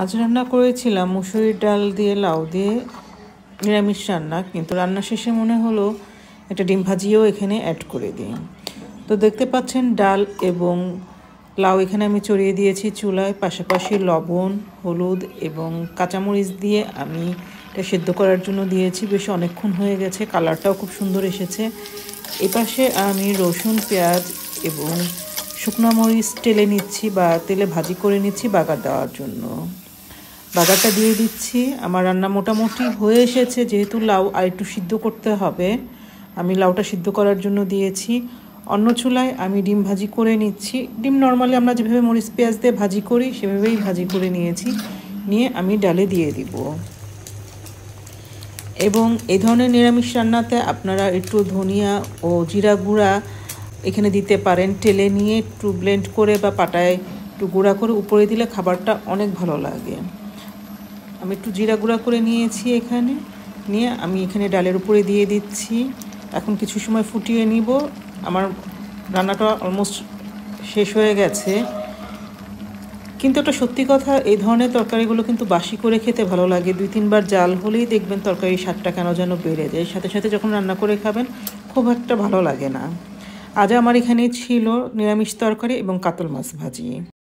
আজ রান্না করেছিলাম মুসুরির ডাল দিয়ে লাউ দিয়ে নিরামিষ রান্না, কিন্তু রান্না শেষে মনে হলো একটা ডিম ভাজিও এখানে অ্যাড করে দিই। তো দেখতে পাচ্ছেন ডাল এবং লাউ এখানে আমি চড়িয়ে দিয়েছি চুলায়, পাশাপাশি লবণ, হলুদ এবং কাঁচামরিচ দিয়ে আমি এটা সেদ্ধ করার জন্য দিয়েছি। বেশ অনেকক্ষণ হয়ে গেছে, কালারটাও খুব সুন্দর এসেছে। এপাশে আমি রসুন, পেঁয়াজ এবং শুকনো মরিচ টেলে নিচ্ছি বা তেলে ভাজি করে নিচ্ছি বাগার দেওয়ার জন্য। বাগারটা দিয়ে দিচ্ছি। আমার রান্না মোটামুটি হয়ে এসেছে, যেহেতু লাউ আর একটু সিদ্ধ করতে হবে, আমি লাউটা সিদ্ধ করার জন্য দিয়েছি। অন্য চুলায় আমি ডিম ভাজি করে নিচ্ছি। ডিম নর্মালি আমরা যেভাবে মরিচ পেঁয়াজ দিয়ে ভাজি করি সেভাবেই ভাজি করে নিয়েছি, নিয়ে আমি ডালে দিয়ে দিব। এবং এই ধরনের নিরামিষ রান্নাতে আপনারা একটু ধনিয়া ও জিরা গুঁড়া এখানে দিতে পারেন। টেলে নিয়ে একটু ব্লেন্ড করে বা পাটায় একটু গুঁড়া করে উপরে দিলে খাবারটা অনেক ভালো লাগে। আমি একটু জিরা গুঁড়া করে নিয়েছি এখানে, নিয়ে আমি এখানে ডালের উপরে দিয়ে দিচ্ছি। এখন কিছু সময় ফুটিয়ে নিব। আমার রান্নাটা অলমোস্ট শেষ হয়ে গেছে। কিন্তু একটা সত্যি কথা, এই ধরনের তরকারিগুলো কিন্তু বাসি করে খেতে ভালো লাগে। 2-3 বার জাল হলেই দেখবেন তরকারির স্বাদটা কেন যেন বেড়ে যায়। সাথে সাথে যখন রান্না করে খাবেন খুব একটা ভালো লাগে না। আজ আমার এখানে ছিল নিরামিষ তরকারি এবং কাতল মাছ ভাজি।